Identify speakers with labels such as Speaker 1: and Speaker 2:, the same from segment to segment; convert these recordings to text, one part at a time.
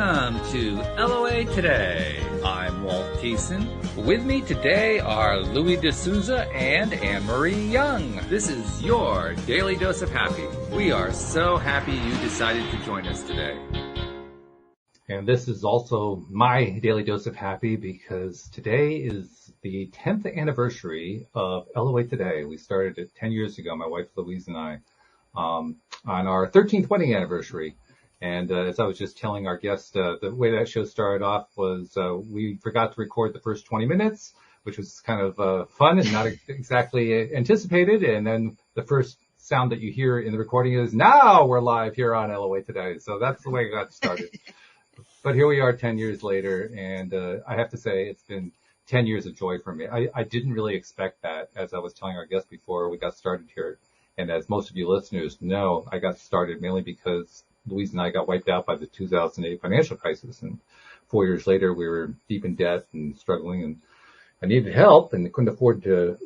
Speaker 1: Welcome to LOA Today. I'm Walt Thiessen. With me today are Louis D'Souza and Anne-Marie Young. This is your Daily Dose of Happy. We are so happy you decided to join us today.
Speaker 2: And this is also my Daily Dose of Happy because today is the 10th anniversary of LOA Today. We started it 10 years ago, my wife Louise and I, on our 13th wedding anniversary. And as I was just telling our guest, the way that show started off was we forgot to record the first 20 minutes, which was kind of fun and not exactly anticipated. And then the first sound that you hear in the recording is, now we're live here on LOA Today. So that's the way it got started. But here we are 10 years later, and I have to say it's been 10 years of joy for me. I didn't really expect that, as I was telling our guest before we got started here. And as most of you listeners know, I got started mainly because Louise and I got wiped out by the 2008 financial crisis. And 4 years later, we were deep in debt and struggling, and I needed help and couldn't afford to,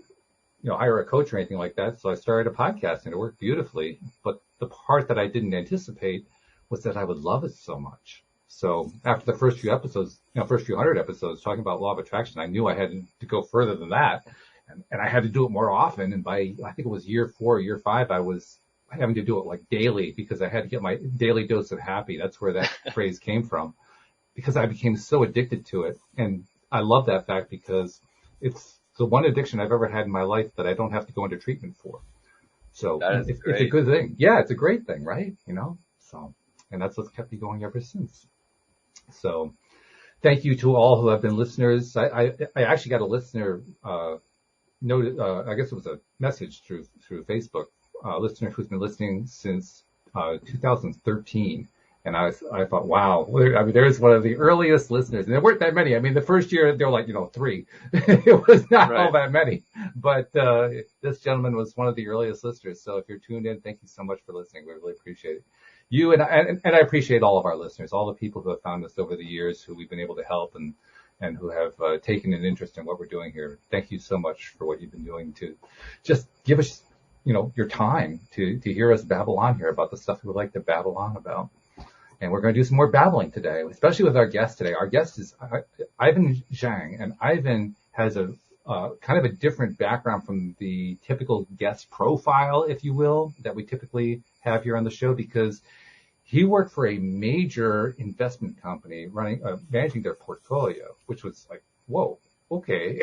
Speaker 2: hire a coach or anything like that. So I started a podcast and it worked beautifully. But the part that I didn't anticipate was that I would love it so much. So after the first few episodes, first few hundred episodes talking about law of attraction, I knew I had to go further than that. And I had to do it more often. And by, I think it was year 4 or year 5, I was having to do it like daily because I had to get my daily dose of happy. That's where that phrase came from, because I became so addicted to it. And I love that fact because it's the one addiction I've ever had in my life that I don't have to go into treatment for. So it's a good thing. Yeah, it's a great thing, right? So, and that's what's kept me going ever since. So thank you to all who have been listeners. I actually got a listener, noted, I guess it was a message through Facebook, listener who's been listening since 2013. And I thought, wow, there's one of the earliest listeners. And there weren't that many. I mean, the first year, there were like, 3. It was not all that many. But this gentleman was one of the earliest listeners. So if you're tuned in, thank you so much for listening. We really appreciate it. You and I appreciate all of our listeners, all the people who have found us over the years, who we've been able to help and who have taken an interest in what we're doing here. Thank you so much for what you've been doing to just give us, your time to hear us babble on here about the stuff we would like to babble on about. And we're going to do some more babbling today, especially with our guest today. Our guest is Ivan Zhang, and Ivan has a kind of a different background from the typical guest profile, if you will, that we typically have here on the show, because he worked for a major investment company managing their portfolio, which was like, whoa, okay.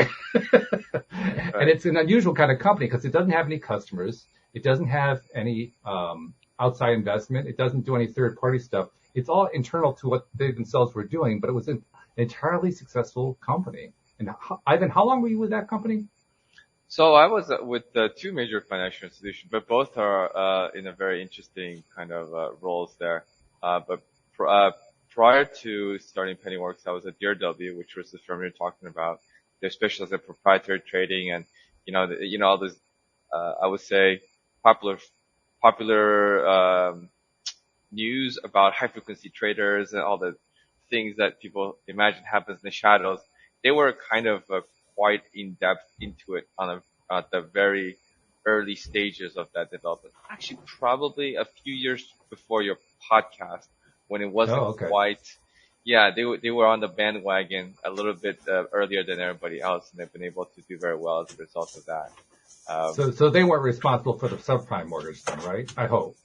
Speaker 2: And it's an unusual kind of company because it doesn't have any customers. It doesn't have any outside investment. It doesn't do any third-party stuff. It's all internal to what they themselves were doing, but it was an entirely successful company. And Ivan, how long were you with that company?
Speaker 3: So I was with 2 major financial institutions, but both are in a very interesting kind of roles there. But prior to starting Pennyworks, I was at DRW, which was the firm you're talking about. They're specialized in proprietary trading and all this I would say popular news about high frequency traders and all the things that people imagine happens in the shadows. They were kind of quite in depth into it at the very early stages of that development. Actually, probably a few years before your podcast, when it wasn't quite. Yeah, they were on the bandwagon a little bit earlier than everybody else, and they've been able to do very well as a result of that.
Speaker 2: So they weren't responsible for the subprime mortgage then, right? I hope.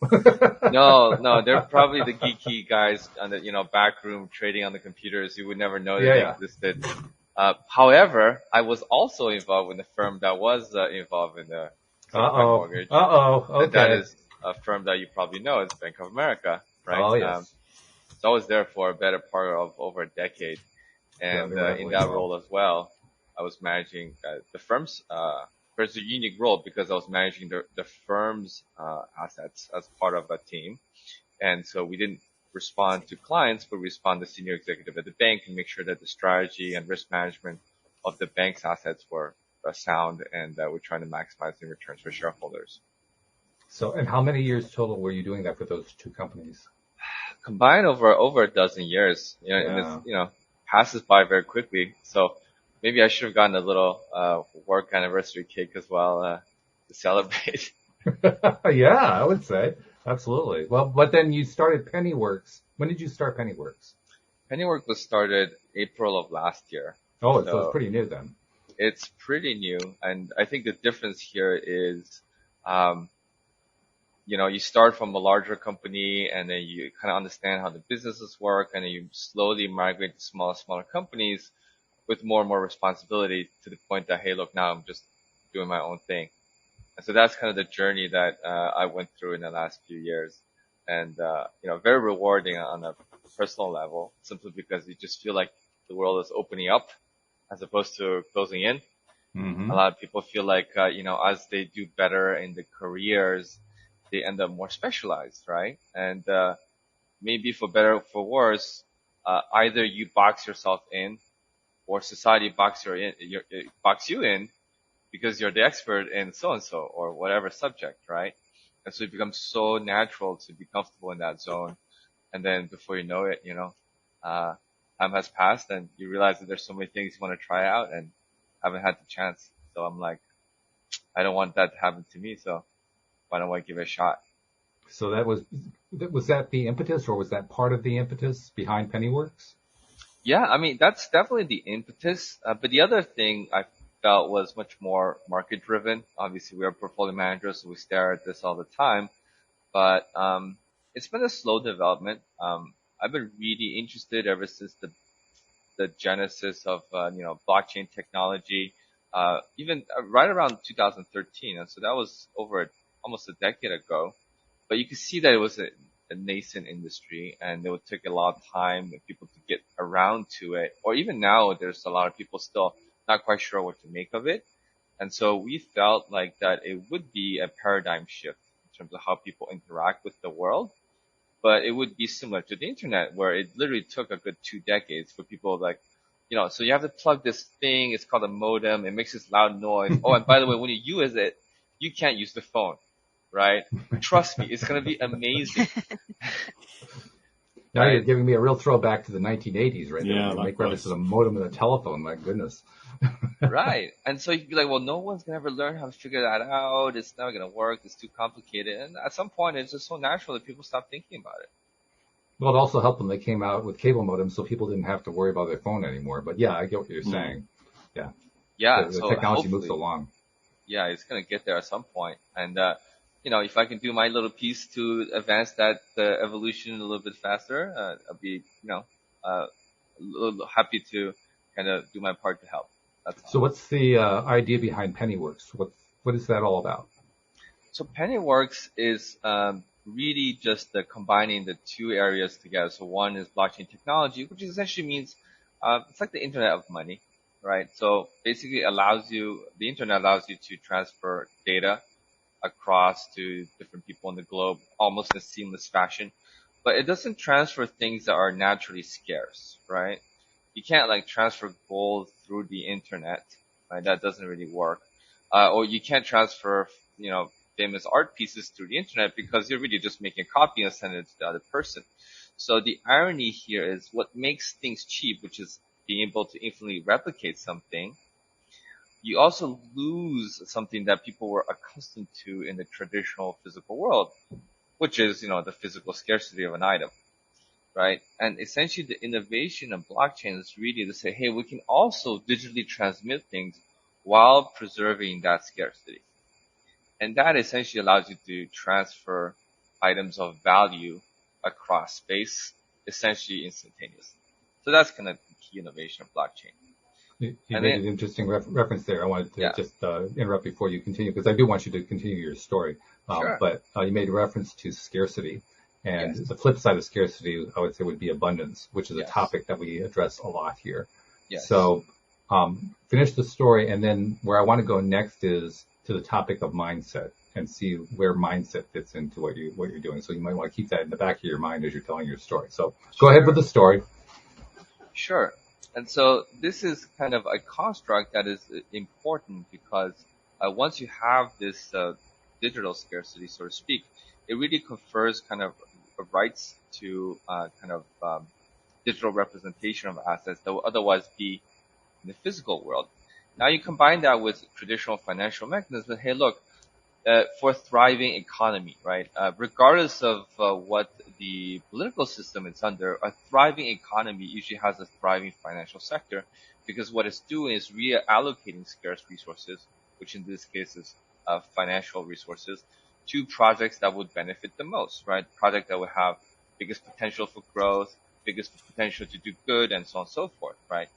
Speaker 3: No, they're probably the geeky guys on the back room trading on the computers. You would never know that they existed. However, I was also involved in the firm that was involved in the subprime mortgage.
Speaker 2: Okay.
Speaker 3: And that is a firm that you probably know. It's Bank of America, right?
Speaker 2: Oh, yes.
Speaker 3: So I was there for a better part of over a decade. And in that role as well, I was managing the firm's it's a unique role because I was managing the firm's assets as part of a team. And so we didn't respond to clients, but respond to senior executive at the bank and make sure that the strategy and risk management of the bank's assets were sound and that we're trying to maximize the returns for shareholders.
Speaker 2: So, and how many years total were you doing that for those 2 companies?
Speaker 3: Combined over a dozen years, and it's, passes by very quickly. So maybe I should have gotten a little, work anniversary cake as well, to celebrate.
Speaker 2: Yeah, I would say. Absolutely. Well, but then you started Pennyworks. When did you start Pennyworks?
Speaker 3: Pennywork was started April of last year.
Speaker 2: Oh, so it's
Speaker 3: So
Speaker 2: pretty new then.
Speaker 3: it's pretty new. And I think the difference here is, um, you start from a larger company and then you kind of understand how the businesses work and then you slowly migrate to smaller companies with more and more responsibility to the point that, hey, look, now I'm just doing my own thing. And so that's kind of the journey that I went through in the last few years. And, very rewarding on a personal level, simply because you just feel like the world is opening up as opposed to closing in. A
Speaker 2: Hmm.
Speaker 3: lot of people feel like, as they do better in the careers, they end up more specialized, right? And, maybe for better or for worse, either you box yourself in or society box you in because you're the expert in so and so or whatever subject, right? And so it becomes so natural to be comfortable in that zone. And then before you know it, uh, time has passed and you realize that there's so many things you want to try out and haven't had the chance. So I'm like, I don't want that to happen to me. So why don't I give it a shot?
Speaker 2: So was that the impetus, or was that part of the impetus behind Pennyworks?
Speaker 3: Yeah, I mean, that's definitely the impetus. But the other thing I felt was much more market driven. Obviously, we are portfolio managers, so we stare at this all the time. But it's been a slow development. I've been really interested ever since the genesis of blockchain technology, even right around 2013, and so that was over almost a decade ago. But you could see that it was a nascent industry, and it would take a lot of time for people to get around to it. Or even now, there's a lot of people still not quite sure what to make of it. And so we felt like that it would be a paradigm shift in terms of how people interact with the world, but it would be similar to the internet where it literally took a good 2 decades for people like, so you have to plug this thing. It's called a modem. It makes this loud noise. Oh, and by the way, when you use it, you can't use the phone, right? Trust me, it's going to be amazing,
Speaker 2: Now you're
Speaker 3: right?
Speaker 2: giving me a real throwback to the 1980s right there.
Speaker 4: Yeah,
Speaker 2: When you make reference
Speaker 4: likewise.
Speaker 2: to the modem and the telephone. My goodness.
Speaker 3: Right. And so you'd be like, well, no one's going to ever learn how to figure that out. It's never going to work. It's too complicated. And at some point, it's just so natural that people stop thinking about it.
Speaker 2: Well, it also helped them. They came out with cable modems, so people didn't have to worry about their phone anymore. But yeah, I get what you're saying. Yeah,
Speaker 3: Yeah.
Speaker 2: the
Speaker 3: So
Speaker 2: technology moves
Speaker 3: hopefully,
Speaker 2: along.
Speaker 3: yeah, it's going to get there at some point. And, if I can do my little piece to advance that evolution a little bit faster, I'll be, a little happy to kind of do my part to help. That's all.
Speaker 2: So what's the idea behind Pennyworks? What is that all about?
Speaker 3: So Pennyworks is really just the combining the two areas together. So one is blockchain technology, which essentially means it's like the internet of money, right? So basically, the internet allows you to transfer data across to different people in the globe almost in a seamless fashion. But it doesn't transfer things that are naturally scarce, right? You can't like transfer gold through the internet, right? That doesn't really work. Or you can't transfer, famous art pieces through the internet because you're really just making a copy and sending it to the other person. So the irony here is what makes things cheap, which is being able to infinitely replicate something. You also lose something that people were accustomed to in the traditional physical world, which is, the physical scarcity of an item, right? And essentially the innovation of blockchain is really to say, hey, we can also digitally transmit things while preserving that scarcity. And that essentially allows you to transfer items of value across space, essentially instantaneously. So that's kind of the key innovation of blockchain.
Speaker 2: You
Speaker 3: And
Speaker 2: made
Speaker 3: then,
Speaker 2: an interesting reference there. I wanted to
Speaker 3: yeah,
Speaker 2: just interrupt before you continue because I do want you to continue your story.
Speaker 3: sure.
Speaker 2: But you made reference to scarcity. And
Speaker 3: Yes,
Speaker 2: the flip side of scarcity, I would say, would be abundance, which is a
Speaker 3: yes,
Speaker 2: topic that we address a lot here.
Speaker 3: yes.
Speaker 2: So finish the story. And then where I want to go next is to the topic of mindset and see where mindset fits into what you're doing. So you might want to keep that in the back of your mind as you're telling your story. So go ahead with
Speaker 3: Sure.
Speaker 2: the story.
Speaker 3: Sure. And so this is kind of a construct that is important because once you have this digital scarcity, so to speak, it really confers kind of rights to kind of digital representation of assets that would otherwise be in the physical world. Now you combine that with traditional financial mechanisms. Hey, look, for thriving economy, right? Regardless of what the political system is under, a thriving economy usually has a thriving financial sector because what it's doing is reallocating scarce resources, which in this case is financial resources, to projects that would benefit the most, right? Projects that would have biggest potential for growth, biggest potential to do good, and so on and so forth, right?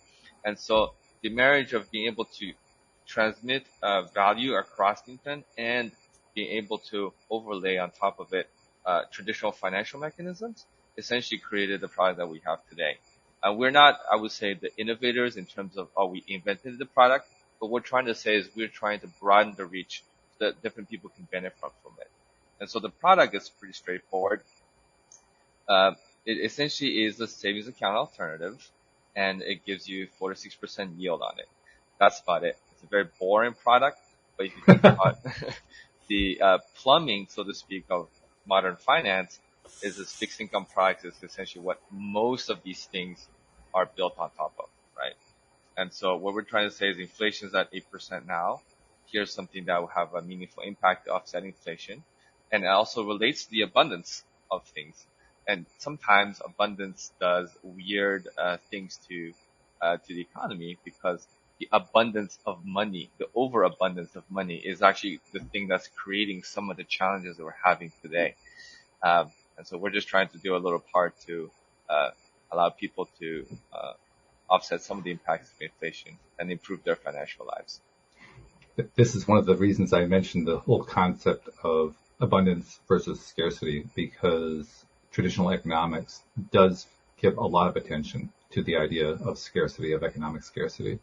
Speaker 3: And so the marriage of being able to transmit value across the internet and being able to overlay on top of it traditional financial mechanisms essentially created the product that we have today. We're not, I would say, the innovators in terms of, we invented the product, but what we're trying to say is we're trying to broaden the reach so that different people can benefit from it. And so the product is pretty straightforward. It essentially is a savings account alternative, and it gives you 4 to 6% yield on it. That's about it. It's a very boring product, but if you think about the plumbing, so to speak, of modern finance, is this fixed income product is essentially what most of these things are built on top of, right? And so what we're trying to say is inflation is at 8% now. Here's something that will have a meaningful impact to offset inflation. And it also relates to the abundance of things. And sometimes abundance does weird things to the economy because the abundance of money, the overabundance of money is actually the thing that's creating some of the challenges that we're having today. And so we're just trying to do a little part to allow people to offset some of the impacts of inflation and improve their financial lives.
Speaker 2: This is one of the reasons I mentioned the whole concept of abundance versus scarcity, because traditional economics does give a lot of attention to the idea of scarcity, of economic scarcity.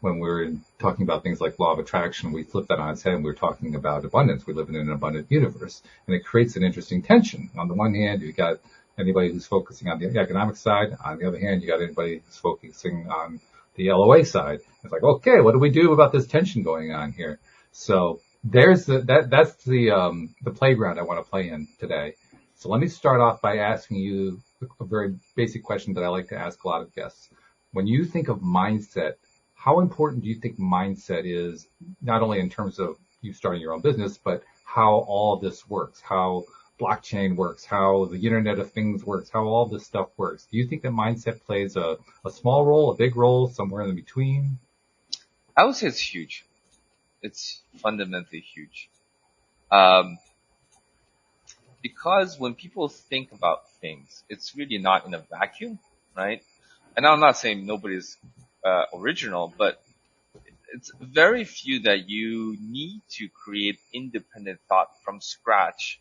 Speaker 2: When we're talking about things like law of attraction, we flip that on its head and we're talking about abundance. We live in an abundant universe, and it creates an interesting tension. On the one hand, you've got anybody who's focusing on the economic side. On the other hand, you got anybody who's focusing on the LOA side. It's like, okay, what do we do about this tension going on here? So that's the playground I want to play in today. So let me start off by asking you a very basic question that I like to ask a lot of guests. When you think of mindset, how important do you think mindset is, not only in terms of you starting your own business, but how all this works, how blockchain works, how the Internet of Things works, how all this stuff works? Do you think that mindset plays a small role, a big role, somewhere in between?
Speaker 3: I would say it's huge. It's fundamentally huge. Because when people think about things, it's really not in a vacuum, right? And I'm not saying nobody's original, but it's very few that you need to create independent thought from scratch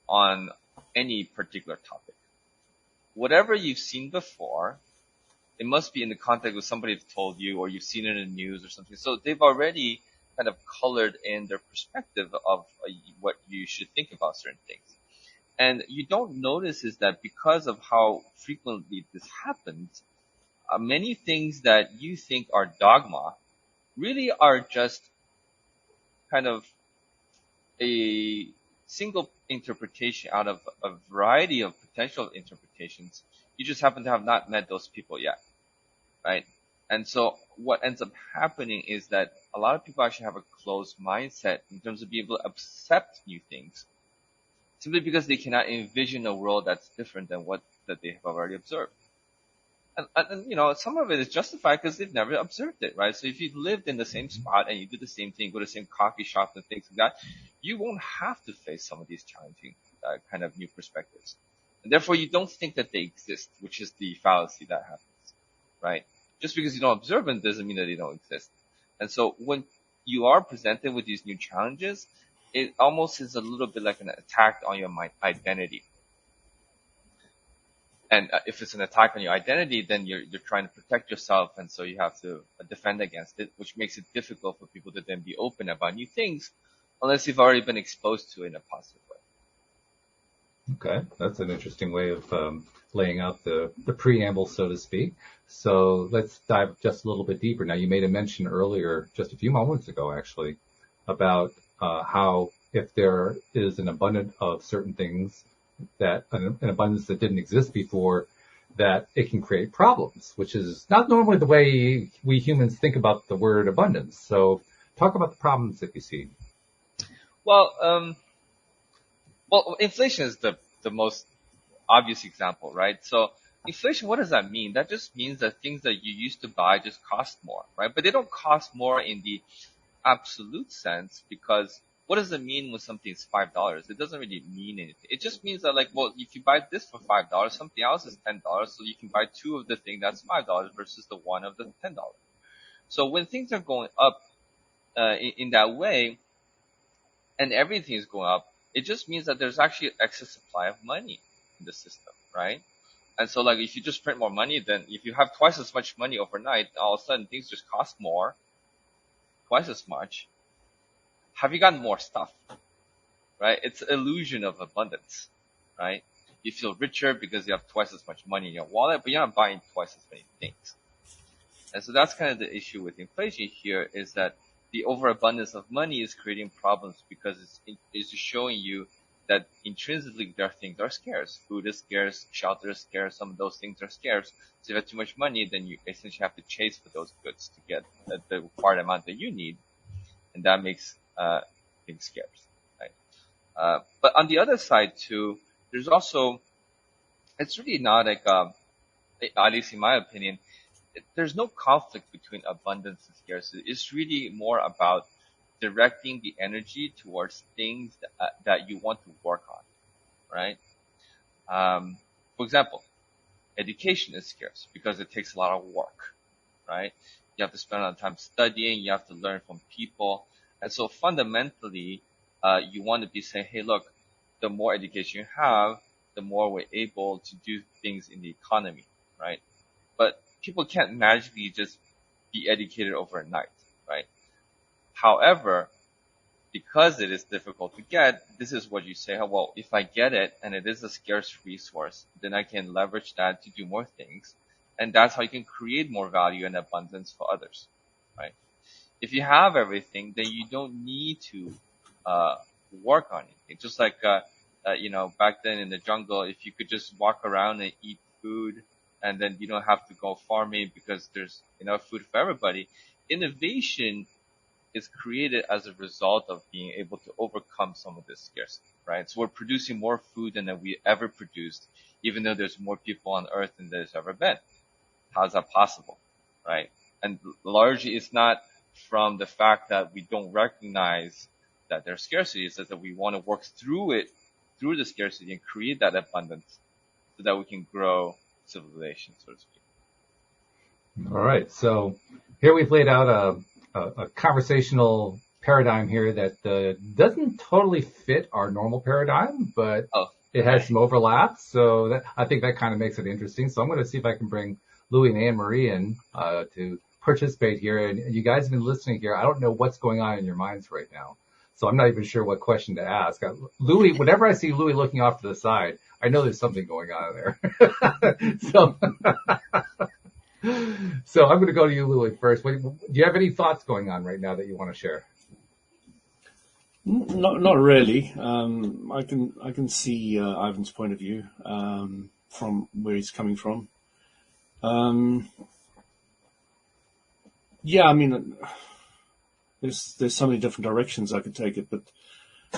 Speaker 3: on any particular topic. Whatever you've seen before, it must be in the context of somebody has told you, or you've seen it in the news or something. So they've already kind of colored in their perspective of what you should think about certain things. And you don't notice is that because of how frequently this happens, many things that you think are dogma really are just kind of a single interpretation out of a variety of potential interpretations. You just happen to have not met those people yet, right? And so what ends up happening is that a lot of people actually have a closed mindset in terms of being able to accept new things, simply because they cannot envision a world that's different than what that they have already observed. And you know, some of it is justified because they've never observed it, right? So if you've lived in the same spot and you do the same thing, go to the same coffee shop and things like that, you won't have to face some of these challenging kind of new perspectives. And therefore, you don't think that they exist, which is the fallacy that happens, right? Just because you don't observe them doesn't mean that they don't exist. And so when you are presented with these new challenges, it almost is a little bit like an attack on your identity. And if it's an attack on your identity, then you're trying to protect yourself, and so you have to defend against it, which makes it difficult for people to then be open about new things, unless you've already been exposed to it in a positive way.
Speaker 2: Okay, that's an interesting way of laying out the preamble, so to speak. So let's dive just a little bit deeper. Now, you made a mention earlier, just a few moments ago, actually, about how if there is an abundance of certain things, that an abundance that didn't exist before, that it can create problems, which is not normally the way we humans think about the word abundance. So talk about the problems that you see.
Speaker 3: Well, inflation is the most obvious example, right? So inflation, what does that mean? That just means that things that you used to buy just cost more, right? But they don't cost more in the absolute sense, because what does it mean when something's $5? It doesn't really mean anything. It just means that, like, well, if you buy this for $5, something else is $10, so you can buy two of the thing that's $5 versus the one of the $10. So when things are going up in that way, and everything is going up, it just means that there's actually excess supply of money in the system, right? And so, like, if you just print more money, then if you have twice as much money overnight, all of a sudden things just cost more, twice as much. Have you gotten more stuff, right? It's an illusion of abundance, right? You feel richer because you have twice as much money in your wallet, but you're not buying twice as many things. And so that's kind of the issue with inflation here, is that the overabundance of money is creating problems because it's showing you that intrinsically there are things that are scarce. Food is scarce, shelter is scarce, some of those things are scarce. So if you have too much money, then you essentially have to chase for those goods to get the required amount that you need. And that makes things scarce, right? But on the other side too, there's also, it's really not like, at least in my opinion, there's no conflict between abundance and scarcity. It's really more about directing the energy towards things that you want to work on, right? For example, education is scarce because it takes a lot of work, right? You have to spend a lot of time studying. You have to learn from people. And so fundamentally, you want to be saying, hey, look, the more education you have, the more we're able to do things in the economy, right? But people can't magically just be educated overnight, right? However, because it is difficult to get, this is what you say, oh, well, if I get it and it is a scarce resource, then I can leverage that to do more things. And that's how you can create more value and abundance for others, right? If you have everything, then you don't need to work on anything. Just like, back then in the jungle, if you could just walk around and eat food, and then you don't have to go farming because there's enough food for everybody. Innovation is created as a result of being able to overcome some of this scarcity, right? So we're producing more food than that we ever produced, even though there's more people on Earth than there's ever been. How is that possible, right? And largely it's not from the fact that we don't recognize that there's scarcity. It's that we want to work through the scarcity, and create that abundance so that we can grow civilization, so to speak.
Speaker 2: All right. So here we've laid out a conversational paradigm here that doesn't totally fit our normal paradigm, but it has some overlaps. So I think that kind of makes it interesting. So I'm going to see if I can bring Louis and Anne-Marie in to participate here. And you guys have been listening here. I don't know what's going on in your minds right now. So I'm not even sure what question to ask. Louis, whenever I see Louis looking off to the side, I know there's something going on there. So I'm going to go to you, Louis, first. Do you have any thoughts going on right now that you want to share?
Speaker 4: Not really. I can see Ivan's point of view from where he's coming from. Yeah, I mean, there's so many different directions I could take it, but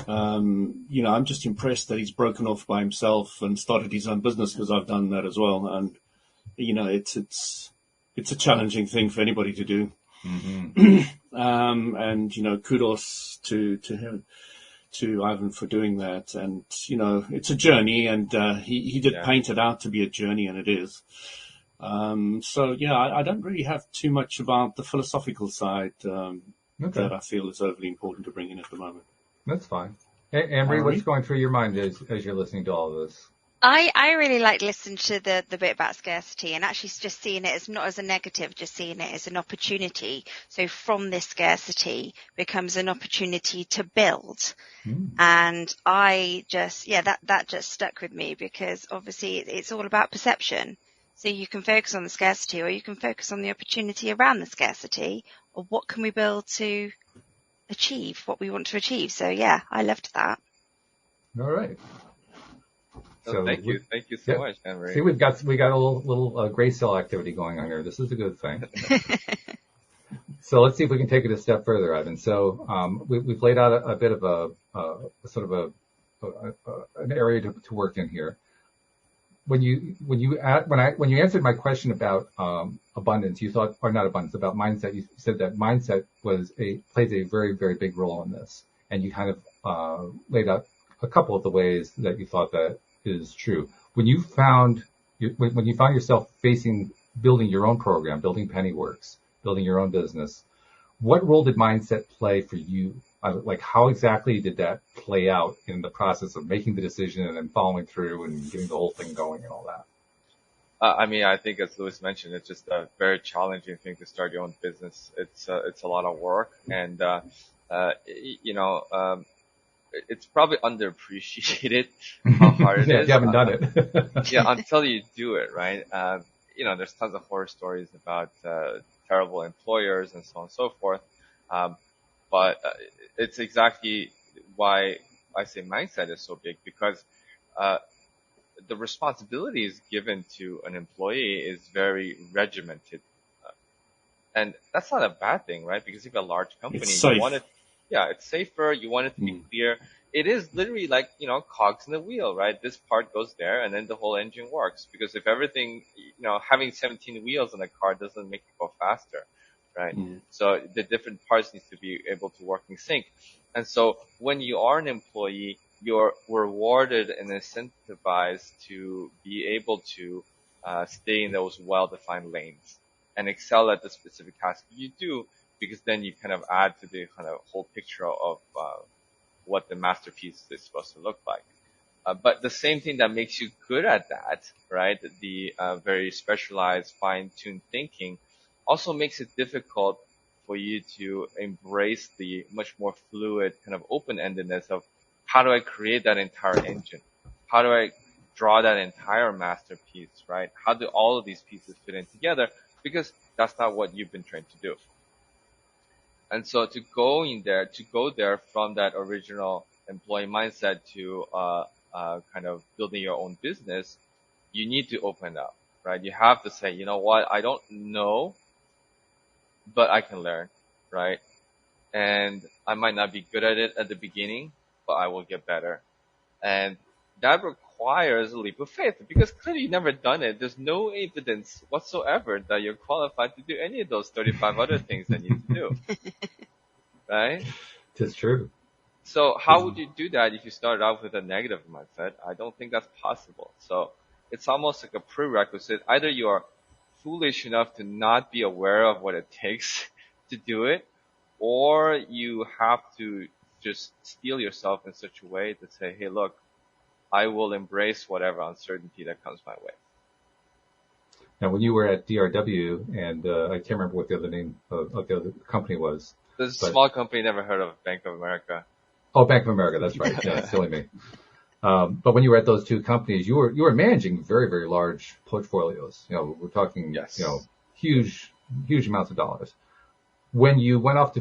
Speaker 4: I'm just impressed that he's broken off by himself and started his own business, because I've done that as well. And it's a challenging thing for anybody to do. Mm-hmm. And kudos to him, to Ivan, for doing that. And it's a journey, and he did paint it out to be a journey, and it is. I don't really have too much about the philosophical side that I feel is overly important to bring in at the moment.
Speaker 2: That's fine. Hey, Anne-Marie, what's going through your mind as you're listening to all of this?
Speaker 5: I really like listening to the bit about scarcity, and actually just seeing it as not as a negative, just seeing it as an opportunity. So from this scarcity becomes an opportunity to build. And I just, that just stuck with me, because obviously it's all about perception. So you can focus on the scarcity, or you can focus on the opportunity around the scarcity, or what can we build to achieve what we want to achieve. So I loved that.
Speaker 2: All right.
Speaker 3: So thank you so much, Anne-Marie.
Speaker 2: See, we got a little gray cell activity going on here. This is a good thing. So let's see if we can take it a step further, Ivan. So we've laid out a bit of sort of an area to work in here. When you answered my question about abundance, you thought, or not abundance, about mindset. You said that mindset plays a very, very big role in this, and you kind of laid out a couple of the ways that you thought that is true. When you found yourself building your own program, building Pennyworks, building your own business, what role did mindset play for you? Like, how exactly did that play out in the process of making the decision and then following through and getting the whole thing going and all that?
Speaker 3: I mean, I think as Louis mentioned, it's just a very challenging thing to start your own business. It's a lot of work, and it's probably underappreciated how hard it is.
Speaker 2: You haven't done it.
Speaker 3: Yeah, until you do it, right? There's tons of horror stories about terrible employers and so on and so forth. But it's exactly why I say mindset is so big, because the responsibilities given to an employee is very regimented. And that's not a bad thing, right? Because if you're a large company,
Speaker 4: it's safe.
Speaker 3: It's safer. You want it to be clear. It is literally like, cogs in the wheel, right? This part goes there and then the whole engine works. Because if everything, having 17 wheels in a car doesn't make it go faster, right? So the different parts need to be able to work in sync. And so when you are an employee, you're rewarded and incentivized to be able to stay in those well-defined lanes and excel at the specific task you do, because then you kind of add to the kind of whole picture of what the masterpiece is supposed to look like. But the same thing that makes you good at that, right, the very specialized, fine-tuned thinking, also makes it difficult for you to embrace the much more fluid kind of open-endedness of how do I create that entire engine? How do I draw that entire masterpiece, right? How do all of these pieces fit in together? Because that's not what you've been trained to do. And so to go there from that original employee mindset to kind of building your own business, you need to open up, right? You have to say, you know what, I don't know, but I can learn, right? And I might not be good at it at the beginning, but I will get better. And that requires a leap of faith, because clearly you've never done it. There's no evidence whatsoever that you're qualified to do any of those 35 other things that you need to do. Right?
Speaker 2: It's true.
Speaker 3: So how would you do that if you started out with a negative mindset? I don't think that's possible. So it's almost like a prerequisite. Either you are foolish enough to not be aware of what it takes to do it, or you have to just steel yourself in such a way to say, hey, look, I will embrace whatever uncertainty that comes my way.
Speaker 2: Now, when you were at DRW, and I can't remember what the other name of the other company was.
Speaker 3: This is a small company, never heard of Bank of America.
Speaker 2: Oh, Bank of America, that's right. Yeah, silly me. But when you were at those two companies, you were managing very, very large portfolios. We're talking,
Speaker 3: yes,
Speaker 2: huge amounts of dollars. When you went off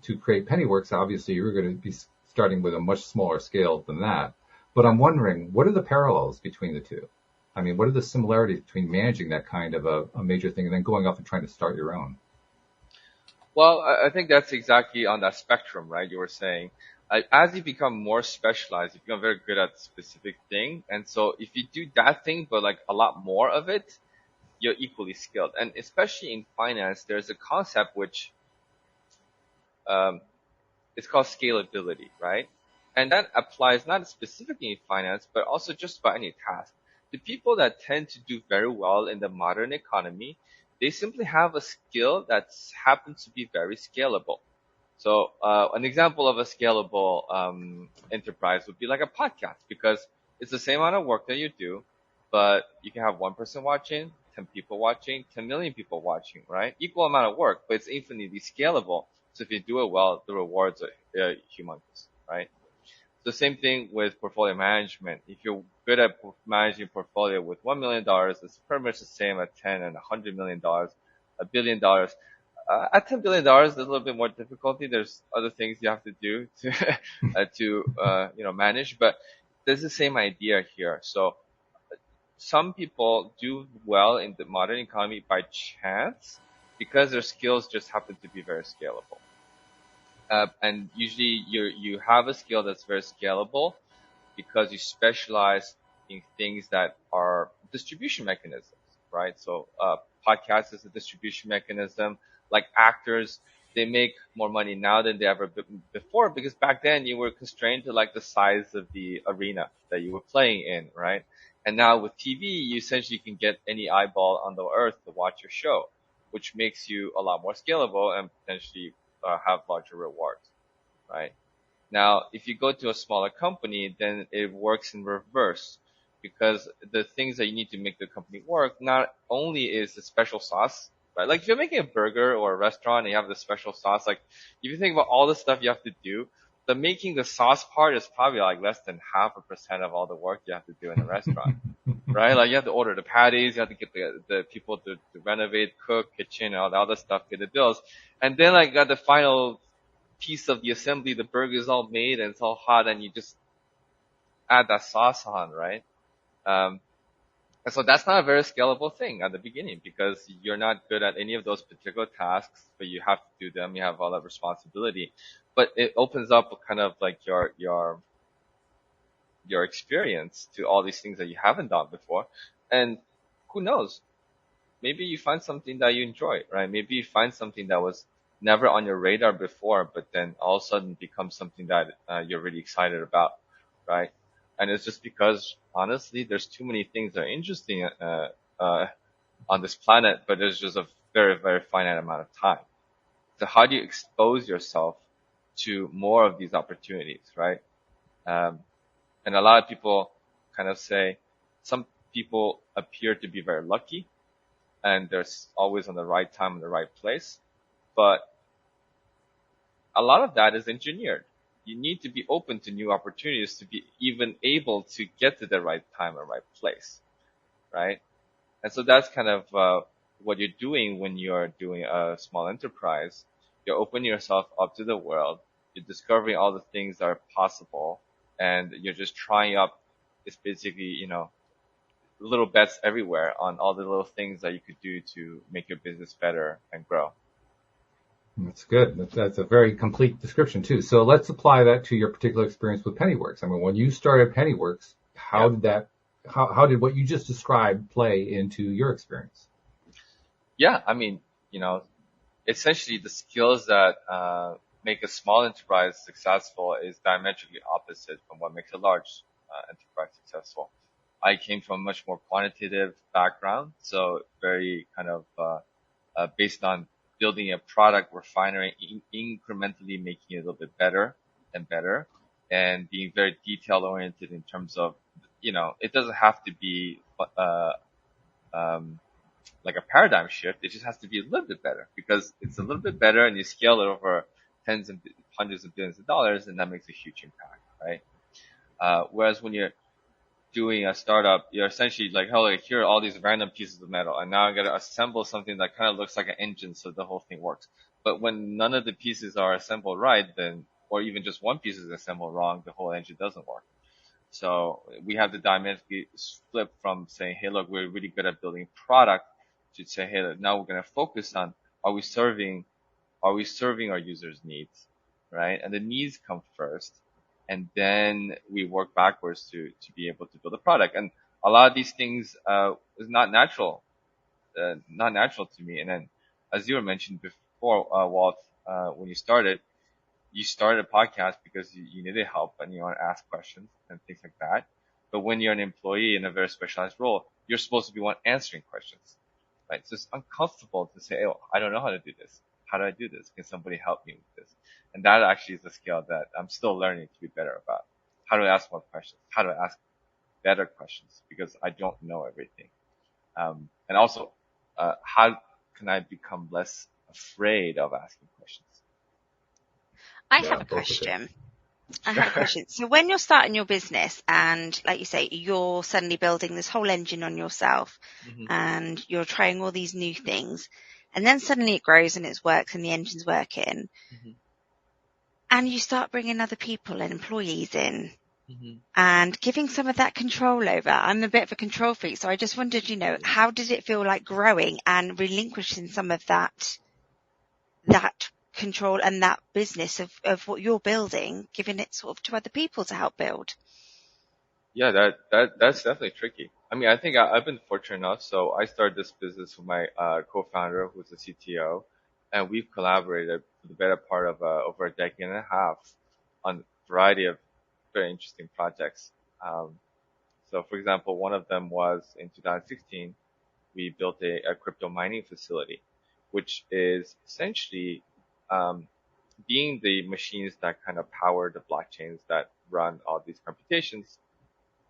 Speaker 2: to create Pennyworks, obviously you were going to be starting with a much smaller scale than that. But I'm wondering, what are the parallels between the two? I mean, what are the similarities between managing that kind of a major thing and then going off and trying to start your own?
Speaker 3: Well, I think that's exactly on that spectrum, right? You were saying, as you become more specialized, you become very good at a specific thing. And so if you do that thing, but like a lot more of it, you're equally skilled. And especially in finance, there's a concept which, it's called scalability, right? And that applies not specifically in finance, but also just about any task. The people that tend to do very well in the modern economy, they simply have a skill that happens to be very scalable. So an example of a scalable enterprise would be like a podcast, because it's the same amount of work that you do, but you can have one person watching, 10 people watching, 10 million people watching, right? Equal amount of work, but it's infinitely scalable. So if you do it well, the rewards are humongous, right? The same thing with portfolio management. If you're good at managing portfolio with $1 million, it's pretty much the same at 10 and $100 million, $1 billion. At $10 billion, there's a little bit more difficulty. There's other things you have to do to manage, but there's the same idea here. So some people do well in the modern economy by chance because their skills just happen to be very scalable. And usually you have a skill that's very scalable because you specialize in things that are distribution mechanisms, right? So, podcast is a distribution mechanism. Like actors, they make more money now than they ever before because back then you were constrained to like the size of the arena that you were playing in, right? And now with TV, you essentially can get any eyeball on the earth to watch your show, which makes you a lot more scalable and potentially have larger rewards, right? Now, if you go to a smaller company, then it works in reverse because the things that you need to make the company work not only is the special sauce, right? Like if you're making a burger or a restaurant and you have the special sauce, like if you think about all the stuff you have to do, the making the sauce part is probably like less than 0.5% of all the work you have to do in a restaurant, right? Like you have to order the patties, you have to get the people to renovate, cook, kitchen, all the other stuff, pay the bills. And then like got the final piece of the assembly, the burger is all made and it's all hot and you just add that sauce on, right? And so that's not a very scalable thing at the beginning because you're not good at any of those particular tasks, but you have to do them. You have all that responsibility, but it opens up kind of like your experience to all these things that you haven't done before. And who knows? Maybe you find something that you enjoy, right? Maybe you find something that was never on your radar before, but then all of a sudden becomes something that you're really excited about, right? And it's just because, honestly, there's too many things that are interesting on this planet, but there's just a very, very finite amount of time. So how do you expose yourself to more of these opportunities, right? And a lot of people kind of say some people appear to be very lucky and they're always on the right time in the right place, but a lot of that is engineered. You need to be open to new opportunities to be even able to get to the right time and right place, right? And so that's kind of what you're doing when you're doing a small enterprise. You're opening yourself up to the world. You're discovering all the things that are possible, and you're just trying up. It's basically, little bets everywhere on all the little things that you could do to make your business better and grow.
Speaker 2: That's good. That's a very complete description too. So let's apply that to your particular experience with Pennyworks. I mean, when you started Pennyworks, how did what you just described play into your experience?
Speaker 3: Yeah, I mean, essentially the skills that make a small enterprise successful is diametrically opposite from what makes a large enterprise successful. I came from a much more quantitative background, so very kind of based on building a product, refinery, incrementally making it a little bit better and better, and being very detail oriented in terms of, it doesn't have to be like a paradigm shift. It just has to be a little bit better because it's a little bit better, and you scale it over tens and hundreds of billions of dollars, and that makes a huge impact, right? Whereas when you're doing a startup, you're essentially like, oh, like, here are all these random pieces of metal, and now I got to assemble something that kind of looks like an engine so the whole thing works. But when none of the pieces are assembled right, then, or even just one piece is assembled wrong, the whole engine doesn't work. So we have to diametrically flip from saying, hey, look, we're really good at building product, to say, hey, look, now we're going to focus on, are we serving our users' needs, right? And the needs come first. And then we work backwards to be able to build a product. And a lot of these things is not natural to me. And then, as you were mentioned before, Walt, when you started a podcast because you needed help and you want to ask questions and things like that. But when you're an employee in a very specialized role, you're supposed to be one answering questions, right? So it's uncomfortable to say, oh, I don't know how to do this. How do I do this? Can somebody help me with this? And that actually is a skill that I'm still learning to be better about. How do I ask more questions? How do I ask better questions? Because I don't know everything. And also, how can I become less afraid of asking questions?
Speaker 5: I have a question. So when you're starting your business and, like you say, you're suddenly building this whole engine on yourself, and you're trying all these new things, and then suddenly it grows and it works and the engine's working, and you start bringing other people and employees in and giving some of that control over. I'm a bit of a control freak, so I just wondered, how did it feel like growing and relinquishing some of that control and that business of what you're building, giving it sort of to other people to help build.
Speaker 3: Yeah, that's definitely tricky. I mean, I think I've been fortunate enough. So I started this business with my co-founder, who's the CTO, and we've collaborated for the better part of over a decade and a half on a variety of very interesting projects. So, for example, one of them was in 2016, we built a crypto mining facility, which is essentially being the machines that kind of power the blockchains that run all these computations,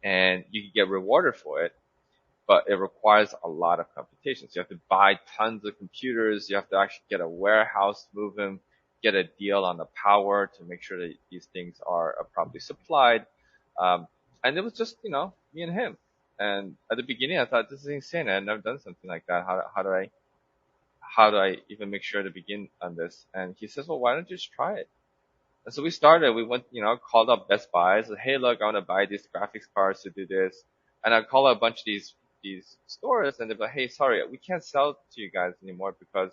Speaker 3: and you can get rewarded for it, but it requires a lot of computations. You have to buy tons of computers. You have to actually get a warehouse moving, get a deal on the power to make sure that these things are properly supplied. And it was just, me and him. And at the beginning, I thought, this is insane. I had never done something like that. How do I even make sure to begin on this? And he says, well, why don't you just try it? And so we started, we went, called up Best Buy. I said, hey, look, I want to buy these graphics cards to do this. And I call up a bunch of these stores, and they're like, hey, sorry, we can't sell to you guys anymore because,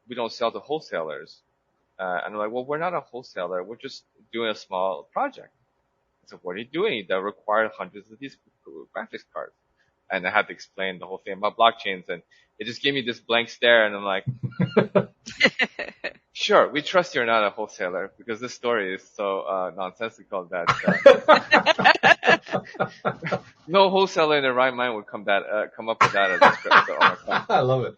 Speaker 3: we don't sell to wholesalers. And I'm like, well, we're not a wholesaler. We're just doing a small project. I said, what are you doing that requires hundreds of these graphics cards? And I had to explain the whole thing about blockchains, and it just gave me this blank stare, and I'm like, sure, we trust you're not a wholesaler because this story is so nonsensical that no wholesaler in their right mind would come up with that as a script. So, oh my God.
Speaker 2: I love it.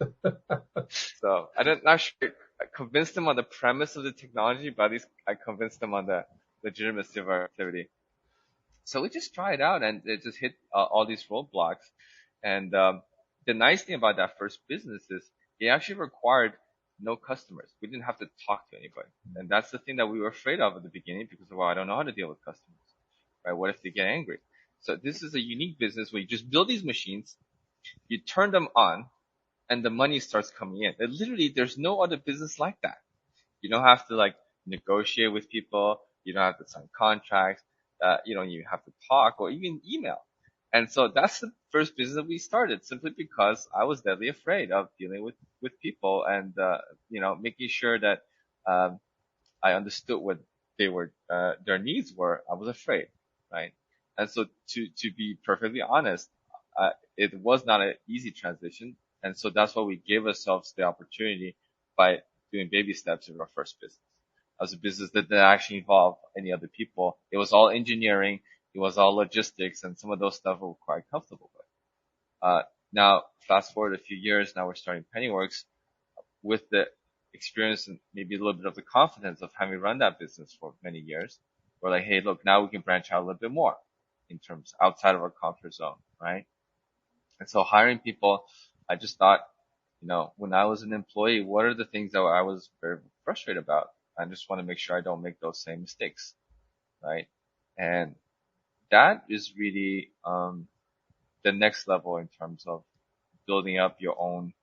Speaker 3: So not sure I convinced them on the premise of the technology, but at least I convinced them on the legitimacy of our activity. So we just tried it out, and it just hit all these roadblocks. And the nice thing about that first business is it actually required no customers. We didn't have to talk to anybody. And that's the thing that we were afraid of at the beginning because, well, I don't know how to deal with customers. Right? What if they get angry? So this is a unique business where you just build these machines, you turn them on, and the money starts coming in. And literally, there's no other business like that. You don't have to negotiate with people. You don't have to sign contracts. You don't even have to talk or even email. And so that's the first business that we started simply because I was deadly afraid of dealing with people and, making sure that, I understood what their needs were. I was afraid, right? And so to be perfectly honest, it was not an easy transition. And so that's why we gave ourselves the opportunity by doing baby steps in our first business. As a business that didn't actually involve any other people. It was all engineering. It was all logistics, and some of those stuff we're quite comfortable with. Now, fast forward a few years, now we're starting Pennyworks with the experience and maybe a little bit of the confidence of having run that business for many years. We're like, hey, look, now we can branch out a little bit more in terms outside of our comfort zone, right? And so hiring people, I just thought, when I was an employee, what are the things that I was very frustrated about? I just want to make sure I don't make those same mistakes, right? And that is really the next level in terms of building up your own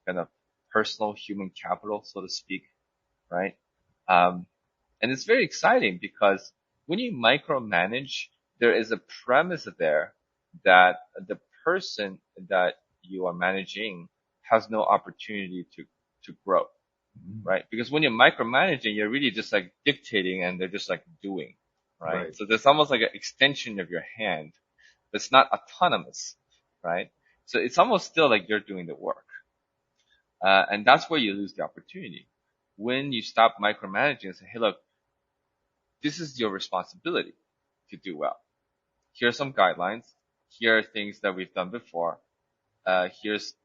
Speaker 3: kind of personal human capital, so to speak, right? And it's very exciting because when you micromanage, there is a premise there that the person that you are managing has no opportunity to grow. Right? Because when you're micromanaging, you're really just dictating and they're just doing, right? So there's almost like an extension of your hand, but it's not autonomous, right? So it's almost still like you're doing the work. And that's where you lose the opportunity. When you stop micromanaging and say, hey, look, this is your responsibility to do well. Here are some guidelines. Here are things that we've done before. Here's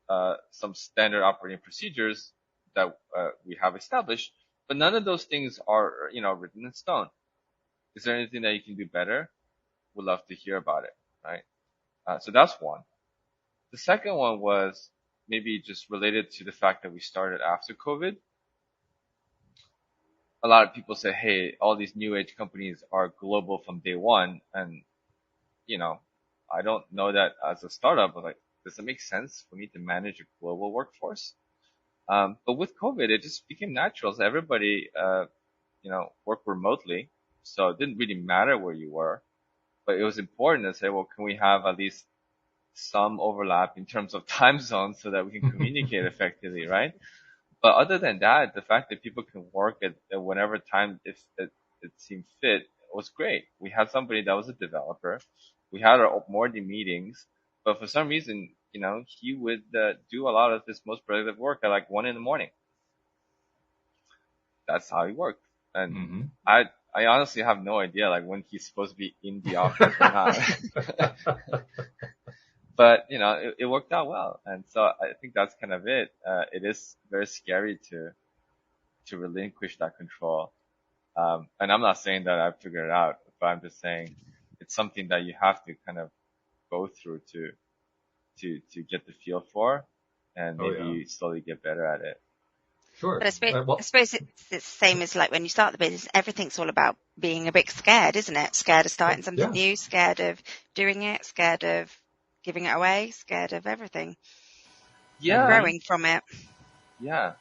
Speaker 3: some standard operating procedures that we have established, but none of those things are, written in stone. Is there anything that you can do better? We'd love to hear about it, right? So that's one. The second one was maybe just related to the fact that we started after COVID. A lot of people say, hey, all these new age companies are global from day one. And, I don't know that as a startup, but does it make sense for me to manage a global workforce? But with COVID, it just became natural. So everybody, worked remotely. So it didn't really matter where you were, but it was important to say, well, can we have at least some overlap in terms of time zones so that we can communicate effectively, right? But other than that, the fact that people can work at whenever time if it seemed fit was great. We had somebody that was a developer. We had our morning meetings, but for some reason, he would do a lot of his most productive work at like 1 a.m. That's how he worked. And I honestly have no idea like when he's supposed to be in the office or not. But it worked out well, and so I think that's kind of it. It is very scary to relinquish that control. And I'm not saying that I've figured it out, but I'm just saying it's something that you have to kind of go through to get the feel for, and maybe slowly get better at it.
Speaker 2: Sure.
Speaker 5: But I suppose it's the same as like when you start the business, everything's all about being a bit scared, isn't it? Scared of starting something new, scared of doing it, scared of giving it away, scared of everything.
Speaker 3: Yeah.
Speaker 5: Growing from it.
Speaker 3: Yeah.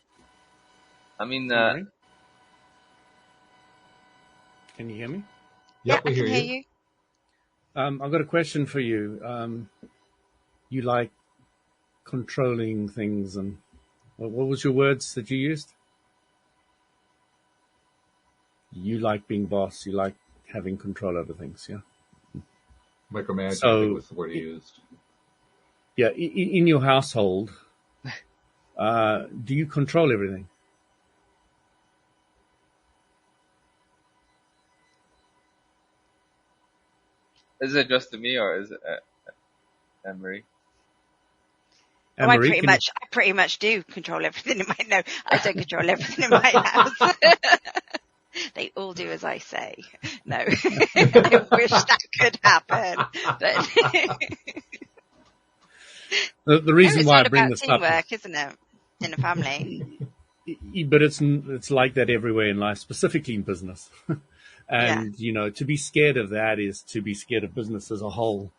Speaker 3: I mean,
Speaker 4: can you hear me?
Speaker 5: Yeah, I can hear you.
Speaker 4: I've got a question for you. You like controlling things, and what was your words that you used? You like being boss. You like having control over things, yeah?
Speaker 2: Micromanaging was the word he used.
Speaker 4: Yeah, in your household, do you control everything?
Speaker 3: Is it just to me or is it Anne-Marie?
Speaker 5: Oh, I pretty much do control everything in my. No, I don't control everything in my house. They all do as I say. No, I wish that could happen. But
Speaker 4: the reason why I bring this up,
Speaker 5: teamwork, isn't it, in a family?
Speaker 4: But it's like that everywhere in life, specifically in business. And to be scared of that is to be scared of business as a whole.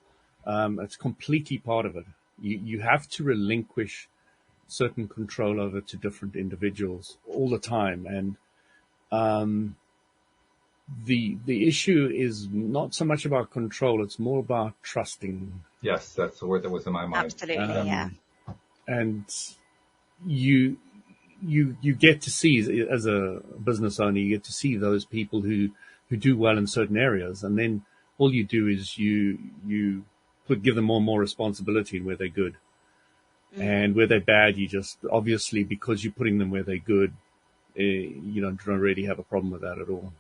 Speaker 4: It's completely part of it. You have to relinquish certain control over to different individuals all the time. And the issue is not so much about control, it's more about trusting.
Speaker 2: Yes, that's the word that was in my mind.
Speaker 5: Absolutely, yeah.
Speaker 4: And you get to see, as a business owner, you get to see those people who do well in certain areas, and then all you do is you give them more and more responsibility in where they're good. And where they're bad, you just, obviously, because you're putting them where they're good, you don't really have a problem with that at all.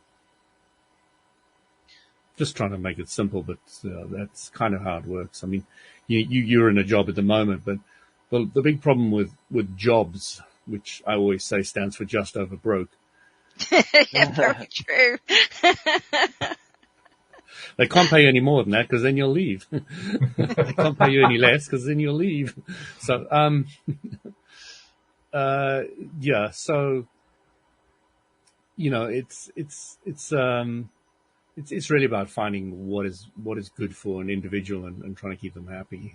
Speaker 4: Just trying to make it simple, but that's kind of how it works. I mean, you're in a job at the moment, but the big problem with jobs, which I always say stands for just over broke.
Speaker 5: Yeah, very true.
Speaker 4: They can't pay you any more than that because then you'll leave. They can't pay you any less because then you'll leave. So, so, it's really about finding what is good for an individual and trying to keep them happy,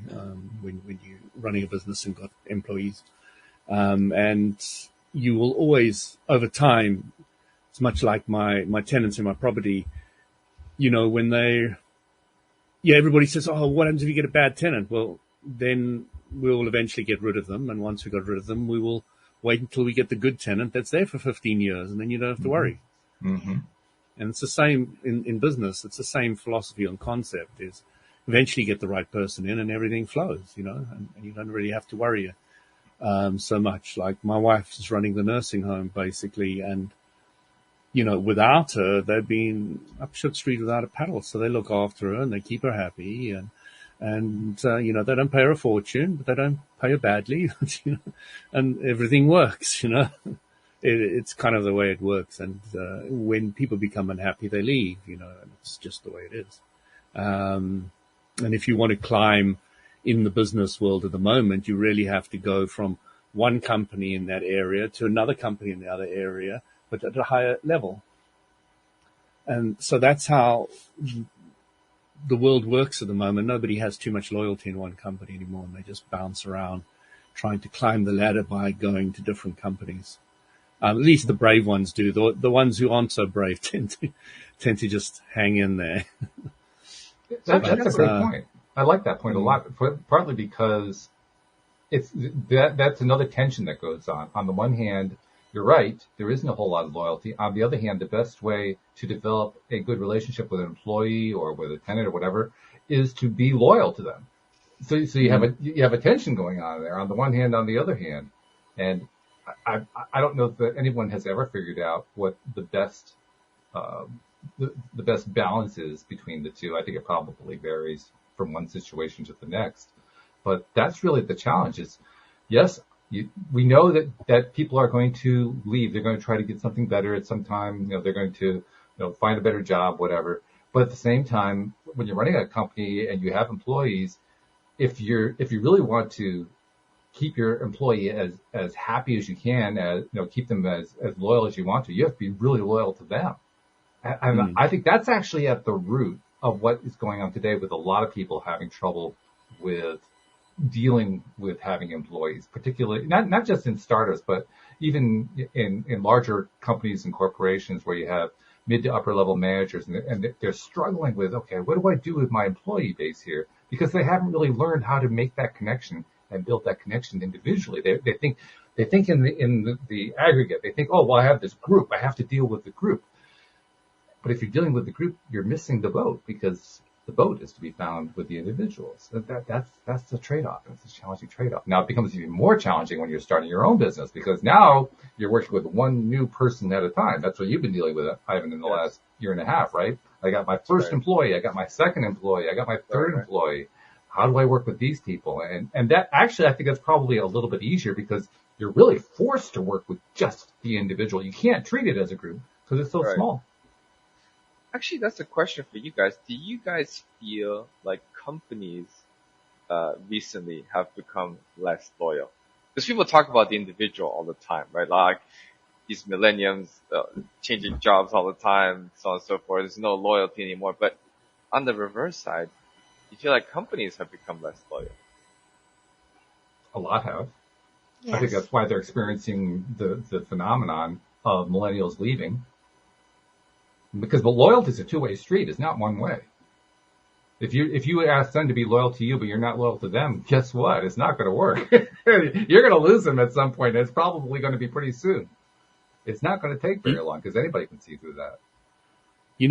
Speaker 4: when you're running a business and got employees. And you will always, over time, it's much like my tenants in my property, when everybody says, oh, what happens if you get a bad tenant? Well, then we'll eventually get rid of them. And once we got rid of them, we will wait until we get the good tenant that's there for 15 years. And then you don't have to worry.
Speaker 2: Mm-hmm.
Speaker 4: And it's the same in business. It's the same philosophy and concept is eventually get the right person in and everything flows, and you don't really have to worry so much. Like my wife is running the nursing home basically, and without her, they've been up Shook Street without a paddle. So they look after her and they keep her happy, and they don't pay her a fortune, but they don't pay her badly, and everything works, It's kind of the way it works. And when people become unhappy, they leave, and it's just the way it is. And if you want to climb in the business world at the moment, you really have to go from one company in that area to another company in the other area, but at a higher level. And so that's how the world works at the moment. Nobody has too much loyalty in one company anymore, and they just bounce around trying to climb the ladder by going to different companies. At least the brave ones do. The ones who aren't so brave tend to just hang in there.
Speaker 2: That's a great point. I like that point a lot, partly because that's another tension that goes on. On the one hand, you're right, there isn't a whole lot of loyalty. On the other hand, the best way to develop a good relationship with an employee or with a tenant or whatever is to be loyal to them. So you have a tension going on there on the one hand, on the other hand. And I don't know that anyone has ever figured out what the best balance is between the two. I think it probably varies from one situation to the next. But that's really the challenge is, yes, we know that people are going to leave. They're going to try to get something better at some time. They're going to, find a better job, whatever. But at the same time, when you're running a company and you have employees, if you really want to keep your employee as happy as you can, keep them as loyal as you want to, you have to be really loyal to them. And I think that's actually at the root of what is going on today with a lot of people having trouble with dealing with having employees, particularly not just in startups, but even in larger companies and corporations where you have mid to upper level managers and they're struggling with, okay, what do I do with my employee base here? Because they haven't really learned how to make that connection and build that connection individually. They think in the aggregate, they think, oh, well, I have this group. I have to deal with the group. But if you're dealing with the group, you're missing the boat because the boat is to be found with the individuals. That's the trade-off. It's a challenging trade-off. Now it becomes even more challenging when you're starting your own business because now you're working with one new person at a time. That's what you've been dealing with, Ivan, in the last year and a half, right? I got my first employee. I got my second employee. I got my third employee. How do I work with these people? And that actually, I think that's probably a little bit easier because you're really forced to work with just the individual. You can't treat it as a group because it's so small.
Speaker 3: Actually, that's a question for you guys. Do you guys feel like companies recently have become less loyal? Because people talk about the individual all the time, right? Like these millennials changing jobs all the time, so on and so forth. There's no loyalty anymore. But on the reverse side, you feel like companies have become less loyal?
Speaker 2: A lot have.
Speaker 5: Yes.
Speaker 2: I think that's why they're experiencing the phenomenon of millennials leaving. Because the loyalty is a two-way street. It's not one way. If you ask them to be loyal to you, but you're not loyal to them, guess what? It's not going to work. You're going to lose them at some point. It's probably going to be pretty soon. It's not going to take very long because anybody can see through that.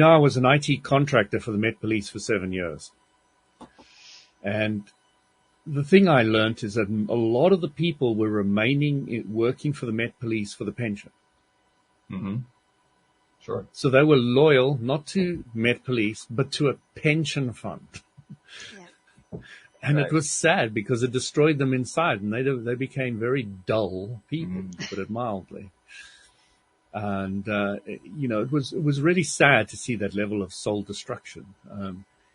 Speaker 4: I was an IT contractor for the Met Police for 7 years. And the thing I learned is that a lot of the people were remaining working for the Met Police for the pension.
Speaker 2: Mm-hmm. Sure.
Speaker 4: So they were loyal, not to Met Police, but to a pension fund.
Speaker 5: Yeah.
Speaker 4: And it was sad because it destroyed them inside and they became very dull people, to put it mildly. And, it was really sad to see that level of soul destruction.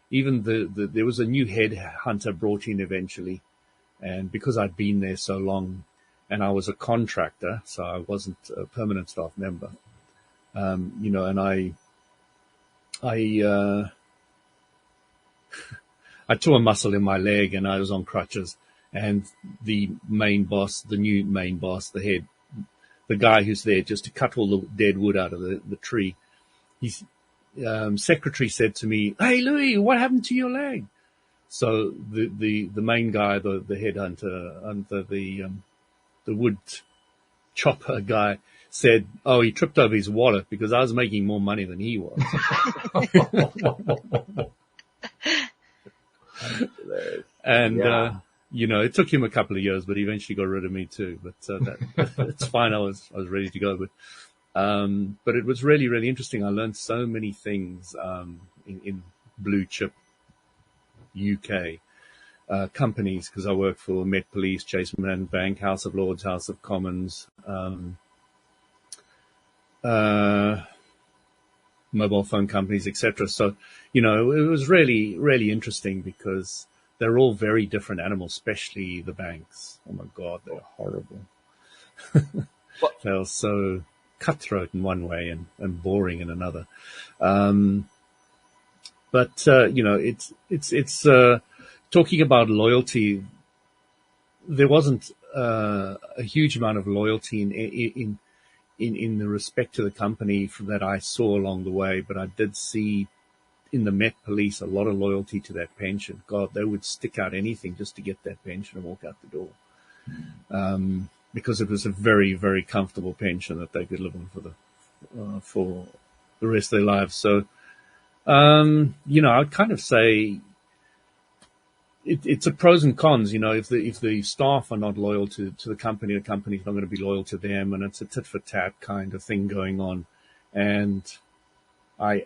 Speaker 4: Even there was a new head hunter brought in eventually. And because I'd been there so long and I was a contractor, so I wasn't a permanent staff member. And I tore a muscle in my leg and I was on crutches and the main boss, the new main boss, the head, the guy who's there just to cut all the dead wood out of the tree. His secretary said to me, "Hey, Louis, what happened to your leg?" So the main guy, the headhunter, and the wood chopper guy said, "Oh, he tripped over his wallet because I was making more money than he was." And it took him a couple of years, but he eventually got rid of me too. But it's fine. I was ready to go. But it was really, really interesting. I learned so many things in blue chip UK companies because I worked for Met Police, Chase Manhattan Bank, House of Lords, House of Commons. Mobile phone companies, etc. So, it was really, really interesting because they're all very different animals, especially the banks. Oh my God, they're horrible. They're so cutthroat in one way and boring in another. It's talking about loyalty. There wasn't a huge amount of loyalty in the respect to the company that I saw along the way, but I did see in the Met Police a lot of loyalty to that pension. God, they would stick out anything just to get that pension and walk out the door. because it was a very, very comfortable pension that they could live on for the rest of their lives. So, I'd kind of say it's a pros and cons. If the staff are not loyal to the company's not going to be loyal to them, and it's a tit for tat kind of thing going on. And there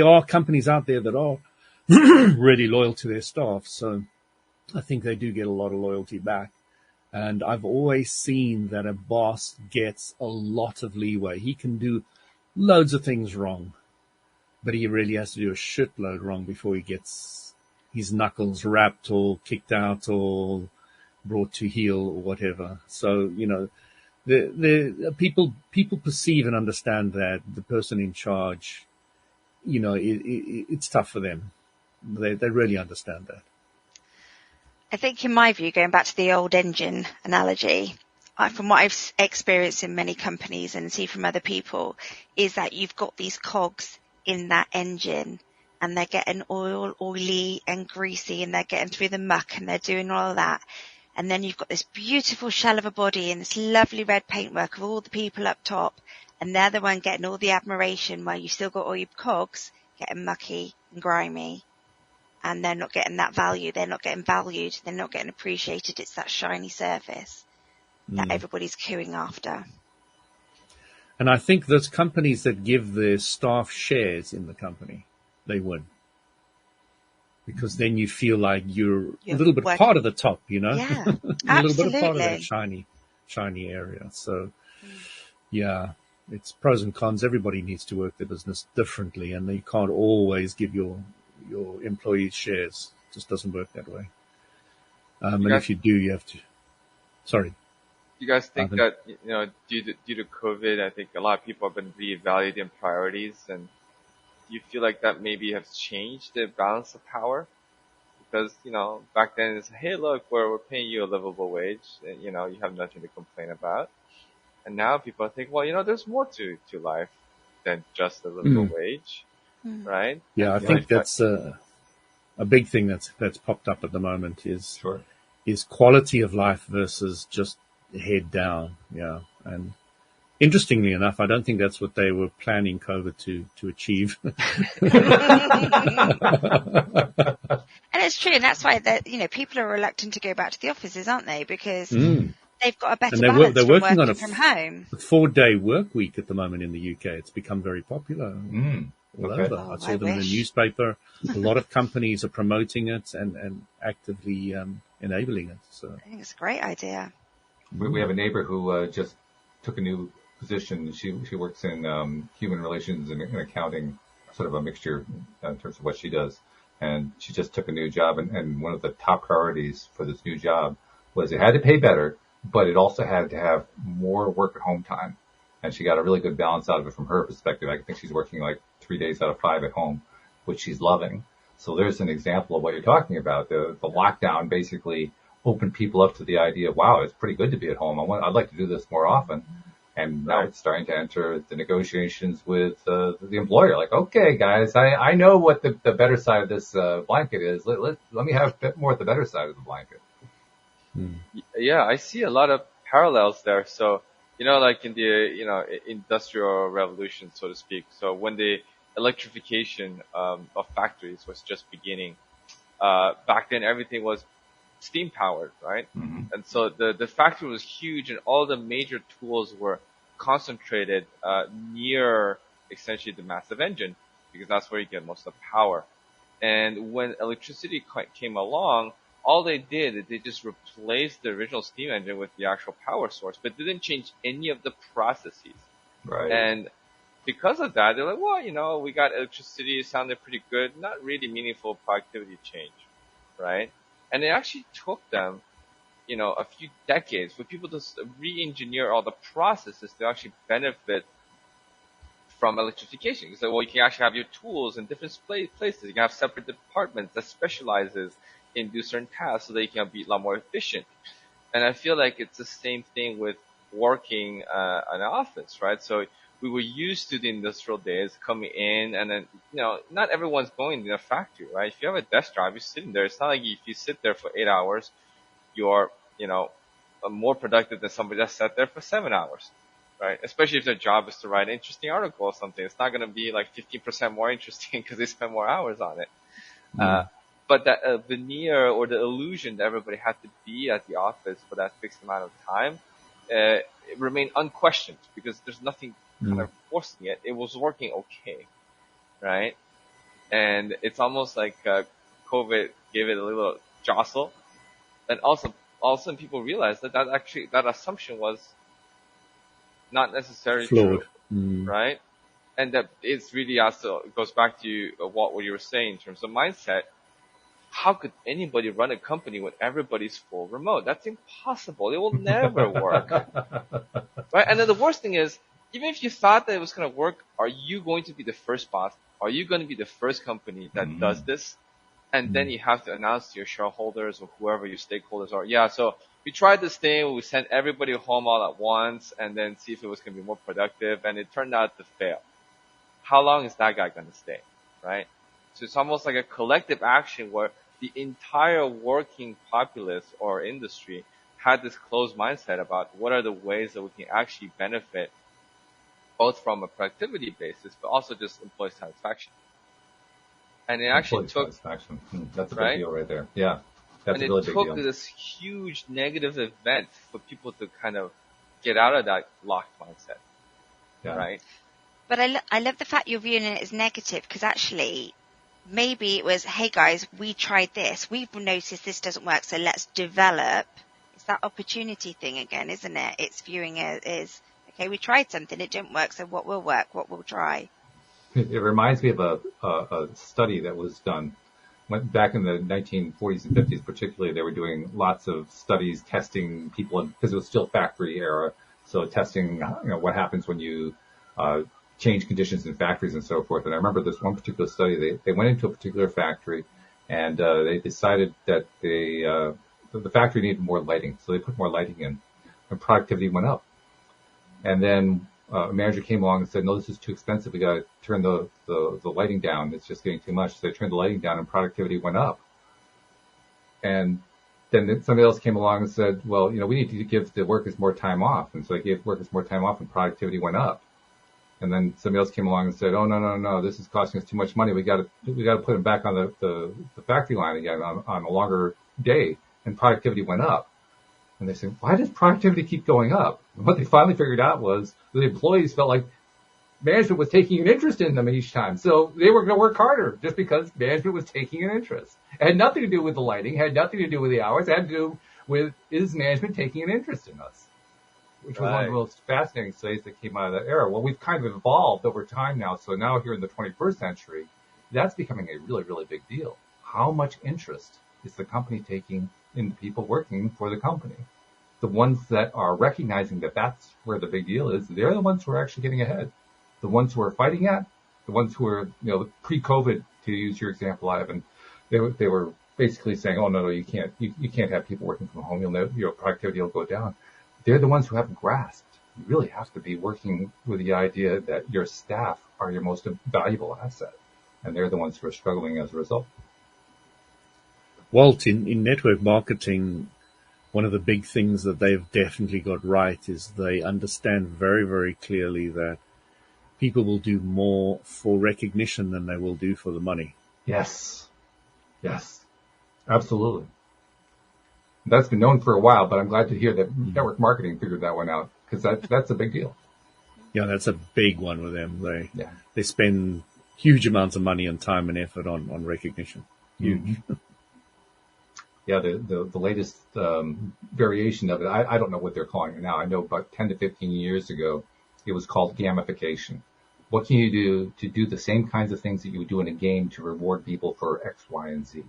Speaker 4: are companies out there that are really loyal to their staff. So I think they do get a lot of loyalty back. And I've always seen that a boss gets a lot of leeway. He can do loads of things wrong, but he really has to do a shitload wrong before he gets his knuckles rapped or kicked out or brought to heel or whatever. So, the people perceive and understand that the person in charge, it's tough for them. They really understand that.
Speaker 5: I think in my view, going back to the old engine analogy, from what I've experienced in many companies and see from other people, is that you've got these cogs in that engine and they're getting oily and greasy, and they're getting through the muck and they're doing all of that. And then you've got this beautiful shell of a body and this lovely red paintwork of all the people up top, and they're the one getting all the admiration, while you've still got all your cogs getting mucky and grimy. And they're not getting that value. They're not getting valued. They're not getting appreciated. It's that shiny surface that everybody's queuing after.
Speaker 4: And I think those companies that give their staff shares in the company, they win. Because then you feel like you're a little bit part of the top,
Speaker 5: Yeah,
Speaker 4: a little bit of part of that shiny area. So, yeah, it's pros and cons. Everybody needs to work their business differently, and you can't always give your employees shares. It just doesn't work that way. And if you do, you have to. Sorry.
Speaker 3: You guys think that due to COVID, I think a lot of people have been reevaluating priorities, and you feel like that maybe has changed the balance of power? Because back then it's, hey, look, we're paying you a livable wage, and you have nothing to complain about. And now people think, well, there's more to life than just a livable wage. Right?
Speaker 4: Yeah, I think that's a big thing that's popped up at the moment is quality of life versus just head down. Yeah, and interestingly enough, I don't think that's what they were planning COVID to achieve.
Speaker 5: And it's true, and that's why that people are reluctant to go back to the offices, aren't they? Because they've got a better balance
Speaker 4: they're working on
Speaker 5: from home.
Speaker 4: A 4-day work week at the moment in the UK. It's become very popular. All over. I saw them in the newspaper. A lot of companies are promoting it and actively enabling it. So
Speaker 5: I think it's a great idea.
Speaker 2: We have a neighbor who just took a new position. She works in human relations and accounting, sort of a mixture in terms of what she does. And she just took a new job, and one of the top priorities for this new job was it had to pay better, but it also had to have more work at home time. And she got a really good balance out of it from her perspective. I think she's working like 3 days out of 5 at home, which she's loving. So there's an example of what you're talking about. The lockdown basically opened people up to the idea of, wow, it's pretty good to be at home. I'd like to do this more often. And now it's starting to enter the negotiations with the employer. Like, okay, guys, I know what the better side of this blanket is. Let me have a bit more of the better side of the blanket.
Speaker 3: Yeah, I see a lot of parallels there. So, like in the, industrial revolution, so to speak. So when the electrification of factories was just beginning, back then everything was steam powered, right? And so the factory was huge, and all the major tools were concentrated near essentially the massive engine, because that's where you get most of the power. And when electricity came along, all they did is they just replaced the original steam engine with the actual power source, but didn't change any of the processes.
Speaker 2: Right.
Speaker 3: And because of that, they're like, well, we got electricity, it sounded pretty good, not really meaningful productivity change, right? And it actually took them, a few decades for people to re-engineer all the processes to actually benefit from electrification. So, you can actually have your tools in different places. You can have separate departments that specializes in do certain tasks so that you can be a lot more efficient. And I feel like it's the same thing with working in an office, right? So we were used to the industrial days coming in, and then, not everyone's going in a factory, right? If you have a desk job, you're sitting there. It's not like if you sit there for 8 hours, you're more productive than somebody that sat there for 7 hours, right? Especially if their job is to write an interesting article or something. It's not going to be like 15% more interesting because they spend more hours on it. But that veneer or the illusion that everybody had to be at the office for that fixed amount of time, it remained unquestioned because there's nothing kind of forcing it. It was working okay, right? And it's almost like COVID gave it a little jostle. And also, all of a sudden people realized that assumption was not necessarily
Speaker 4: flawed,
Speaker 3: true, right? And that it's really also, it goes back to what you were saying in terms of mindset. How could anybody run a company when everybody's full remote? That's impossible. It will never work. Right? And then the worst thing is, even if you thought that it was going to work, are you going to be the first boss? Are you going to be the first company that does this? And then you have to announce to your shareholders or whoever your stakeholders are, yeah, so we tried this thing, we sent everybody home all at once and then see if it was going to be more productive, and it turned out to fail. How long is that guy going to stay, right? So it's almost like a collective action where the entire working populace or industry had this closed mindset about what are the ways that we can actually benefit both from a productivity basis, but also just employee satisfaction. And it actually took,
Speaker 2: that's a big
Speaker 3: right?
Speaker 2: deal right there. Yeah. That's a really big deal.
Speaker 3: And it took this huge negative event for people to kind of get out of that locked mindset. Yeah. Right?
Speaker 5: But I love the fact you're viewing it as negative, because actually maybe it was, hey guys, we tried this. We've noticed this doesn't work, so let's develop. It's that opportunity thing again, isn't it? It's viewing it as, okay, we tried something, it didn't work, so what will work, what we'll try.
Speaker 2: It reminds me of a study that was done back in the 1940s and 50s, particularly. They were doing lots of studies testing people, because it was still factory era. So testing, what happens when you change conditions in factories and so forth. And I remember this one particular study. They went into a particular factory, and they decided that the factory needed more lighting, so they put more lighting in, and productivity went up. And then a manager came along and said, no, this is too expensive. We got to turn the lighting down. It's just getting too much. So they turned the lighting down and productivity went up. And then somebody else came along and said, well, we need to give the workers more time off. And so they gave workers more time off and productivity went up. And then somebody else came along and said, oh, no, this is costing us too much money. We got to put them back on the factory line again on a longer day, and productivity went up. And they said, why does productivity keep going up? And what they finally figured out was the employees felt like management was taking an interest in them each time. So they were going to work harder just because management was taking an interest. It had nothing to do with the lighting, had nothing to do with the hours, it had to do with, is management taking an interest in us? Which was one of the most fascinating studies that came out of that era. Well, we've kind of evolved over time now. So now here in the 21st century, that's becoming a really, really big deal. How much interest is the company taking in the people working for the company? The ones that are recognizing that that's where the big deal is, they're the ones who are actually getting ahead. The ones who are fighting it, the ones who are, pre-COVID, to use your example, Ivan, they were basically saying, oh, no, you can't have people working from home. Your productivity will go down. They're the ones who haven't grasped. You really have to be working with the idea that your staff are your most valuable asset. And they're the ones who are struggling as a result.
Speaker 4: Walt, in network marketing, one of the big things that they've definitely got right is they understand very, very clearly that people will do more for recognition than they will do for the money.
Speaker 2: Yes, absolutely. That's been known for a while, but I'm glad to hear that network marketing figured that one out, because that's a big deal.
Speaker 4: Yeah, that's a big one with them. They spend huge amounts of money and time and effort on recognition. Huge. Mm-hmm.
Speaker 2: Yeah, the latest variation of it, I don't know what they're calling it now. I know about 10 to 15 years ago, it was called gamification. What can you do to do the same kinds of things that you would do in a game to reward people for X, Y, and Z?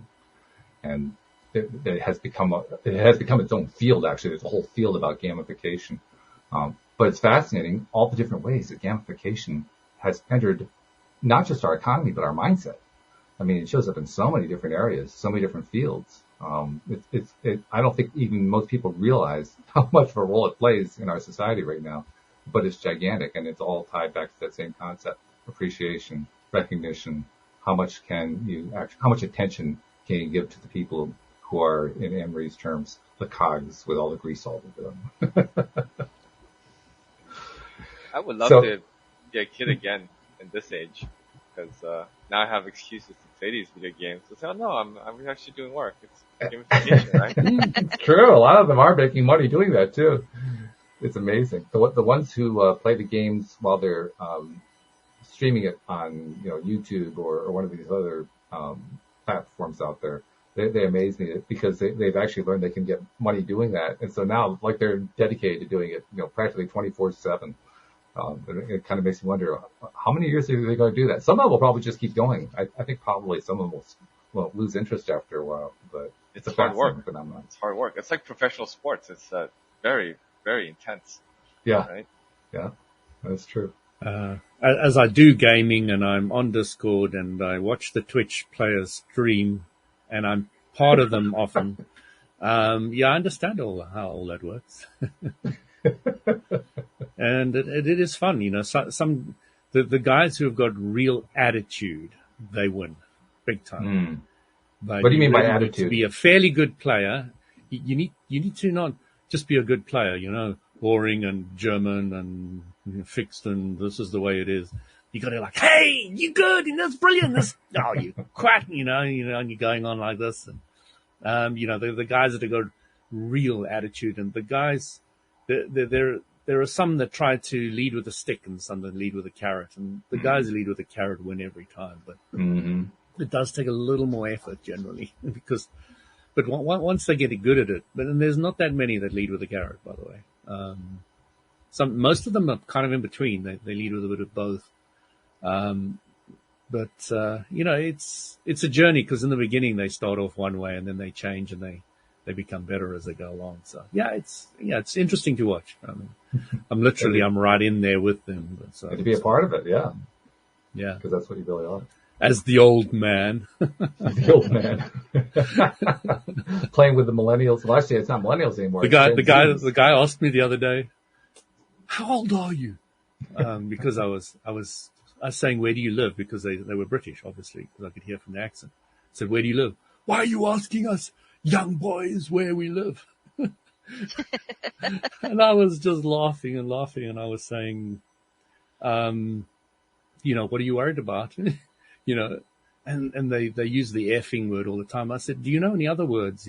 Speaker 2: And it has become its own field, actually. There's a whole field about gamification. But it's fascinating, all the different ways that gamification has entered not just our economy, but our mindset. I mean, it shows up in so many different areas, so many different fields. I don't think even most people realize how much of a role it plays in our society right now, but it's gigantic, and it's all tied back to that same concept: appreciation, recognition. How much attention can you give to the people who are, in Anne-Marie's terms, the cogs with all the grease all over them.
Speaker 3: I would love to be a kid again in this age, because now I have excuses to play these video games. So say, oh no, I'm actually doing work. It's gamification, right?
Speaker 2: It's true. A lot of them are making money doing that too. It's amazing. The ones who play the games while they're streaming it on YouTube or one of these other platforms out there, they amaze me because they've actually learned they can get money doing that, and so now like they're dedicated to doing it, practically 24/7. It kind of makes me wonder how many years are they going to do that. Some of them will probably just keep going. I think probably some of them will lose interest after a while, but
Speaker 3: it's a hard work
Speaker 2: phenomenon.
Speaker 3: It's hard work. It's like professional sports. It's very, very intense.
Speaker 2: Yeah.
Speaker 3: Right?
Speaker 2: Yeah. That's true.
Speaker 4: As I do gaming and I'm on Discord and I watch the Twitch players stream and I'm part of them often, I understand how all that works. And it is fun, the guys who have got real attitude, they win big time.
Speaker 2: What do you mean by attitude?
Speaker 4: To be a fairly good player, you need to not just be a good player, boring and German and fixed and this is the way it is. You got to like, hey, you good and that's brilliant. You quack, and you're going on like this. And, the guys that have got real attitude, and the guys, there are some that try to lead with a stick and some that lead with a carrot, and the guys who lead with a carrot win every time. But it does take a little more effort generally but once they get good at it, and there's not that many that lead with a carrot, by the way. Most of them are kind of in between. They lead with a bit of both. It's a journey, because in the beginning they start off one way and then they change and they become better as they go along. So it's interesting to watch. I mean, I'm right in there with them.
Speaker 2: So to be a part of it, yeah,
Speaker 4: because
Speaker 2: that's what you really are.
Speaker 4: As the old man,
Speaker 2: the old man playing with the millennials. Well, actually, it's not millennials anymore.
Speaker 4: The guy asked me the other day, "How old are you?" Because I was saying, "Where do you live?" Because they were British, obviously, because I could hear from the accent. I said, "Where do you live?" "Why are you asking us young boys where we live?" And I was just laughing, and I was saying, what are you worried about? And they use the effing word all the time. I said, do you know any other words,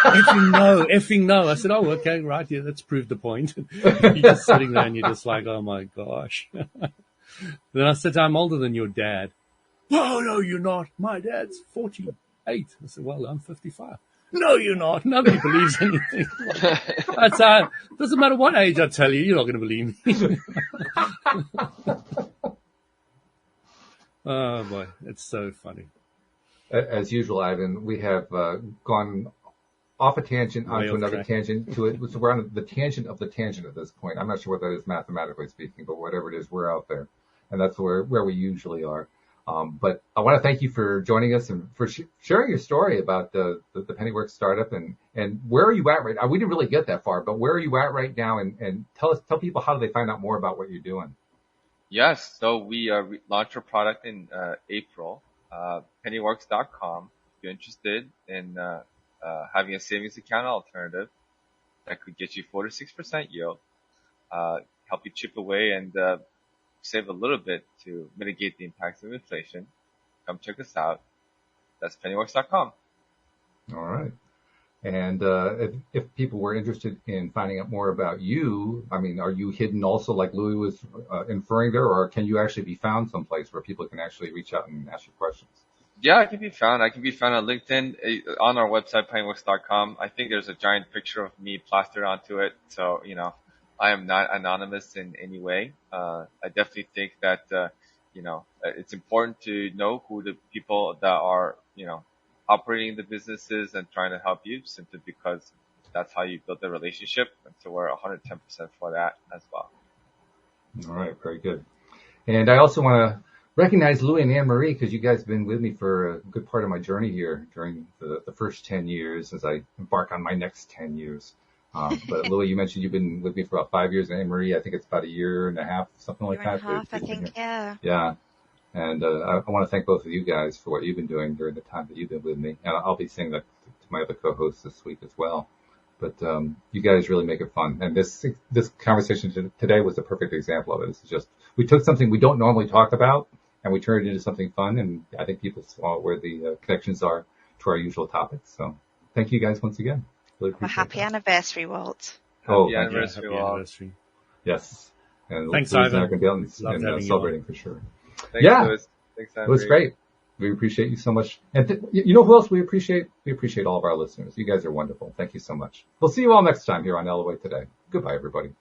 Speaker 4: effing no. I said, oh, okay, right, yeah, that's proved the point. You're just sitting there and you're just like, oh my gosh. Then I said, I'm older than your dad. Oh, no, you're not. My dad's 48. I said, well, I'm 55. No, you're not. Nobody believes anything. Doesn't matter what age I tell you, you're not going to believe me. Oh boy, it's so funny.
Speaker 2: As usual, Ivan, we have gone off a tangent onto another tangent to it. So we're on the tangent of the tangent at this point. I'm not sure what that is mathematically speaking, but whatever it is, we're out there, and that's where we usually are. But I want to thank you for joining us and for sharing your story about the Pennyworks startup and where are you at right now? We didn't really get that far, but where are you at right now? And tell people how do they find out more about what you're doing?
Speaker 3: Yes, so we launched our product in April. Pennyworks.com. If you're interested in having a savings account alternative that could get you 4 to 6% yield, help you chip away and save a little bit to mitigate the impacts of inflation, come check us out. That's pennyworks.com.
Speaker 2: All right. And if people were interested in finding out more about you, I mean, are you hidden also like Louis was inferring there, or can you actually be found someplace where people can actually reach out and ask you questions?
Speaker 3: Yeah, I can be found. I can be found on LinkedIn, on our website, pennyworks.com. I think there's a giant picture of me plastered onto it. So, I am not anonymous in any way. I definitely think that, it's important to know who the people that are, operating the businesses and trying to help you, simply because that's how you build the relationship. And so we're 110% for that as well.
Speaker 2: All right. Very good. And I also want to recognize Louis and Anne-Marie, because you guys have been with me for a good part of my journey here during the first 10 years as I embark on my next 10 years. But Louis, you mentioned you've been with me for about 5 years, and Anne-Marie, I think it's about a year and a half, something like that.
Speaker 5: Year and a half, I think, yeah.
Speaker 2: Yeah. And I want to thank both of you guys for what you've been doing during the time that you've been with me. And I'll be saying that to my other co-hosts this week as well. But you guys really make it fun. And this conversation today was the perfect example of it. It's just, we took something we don't normally talk about and we turned it into something fun. And I think people saw where the connections are to our usual topics. So thank you guys once again. Really appreciate
Speaker 5: happy anniversary, Walt.
Speaker 3: Happy anniversary, Walt.
Speaker 4: Anniversary.
Speaker 2: Yes. And
Speaker 4: Thanks,
Speaker 2: Louise and I
Speaker 4: Ivan.
Speaker 2: are going to be
Speaker 4: Loved having you
Speaker 2: celebrating for sure.
Speaker 3: Thanks,
Speaker 2: Yeah.
Speaker 3: Louis. Thanks,
Speaker 2: It was great. We appreciate you so much. And you know who else we appreciate? We appreciate all of our listeners. You guys are wonderful. Thank you so much. We'll see you all next time here on LOA Today. Goodbye, everybody.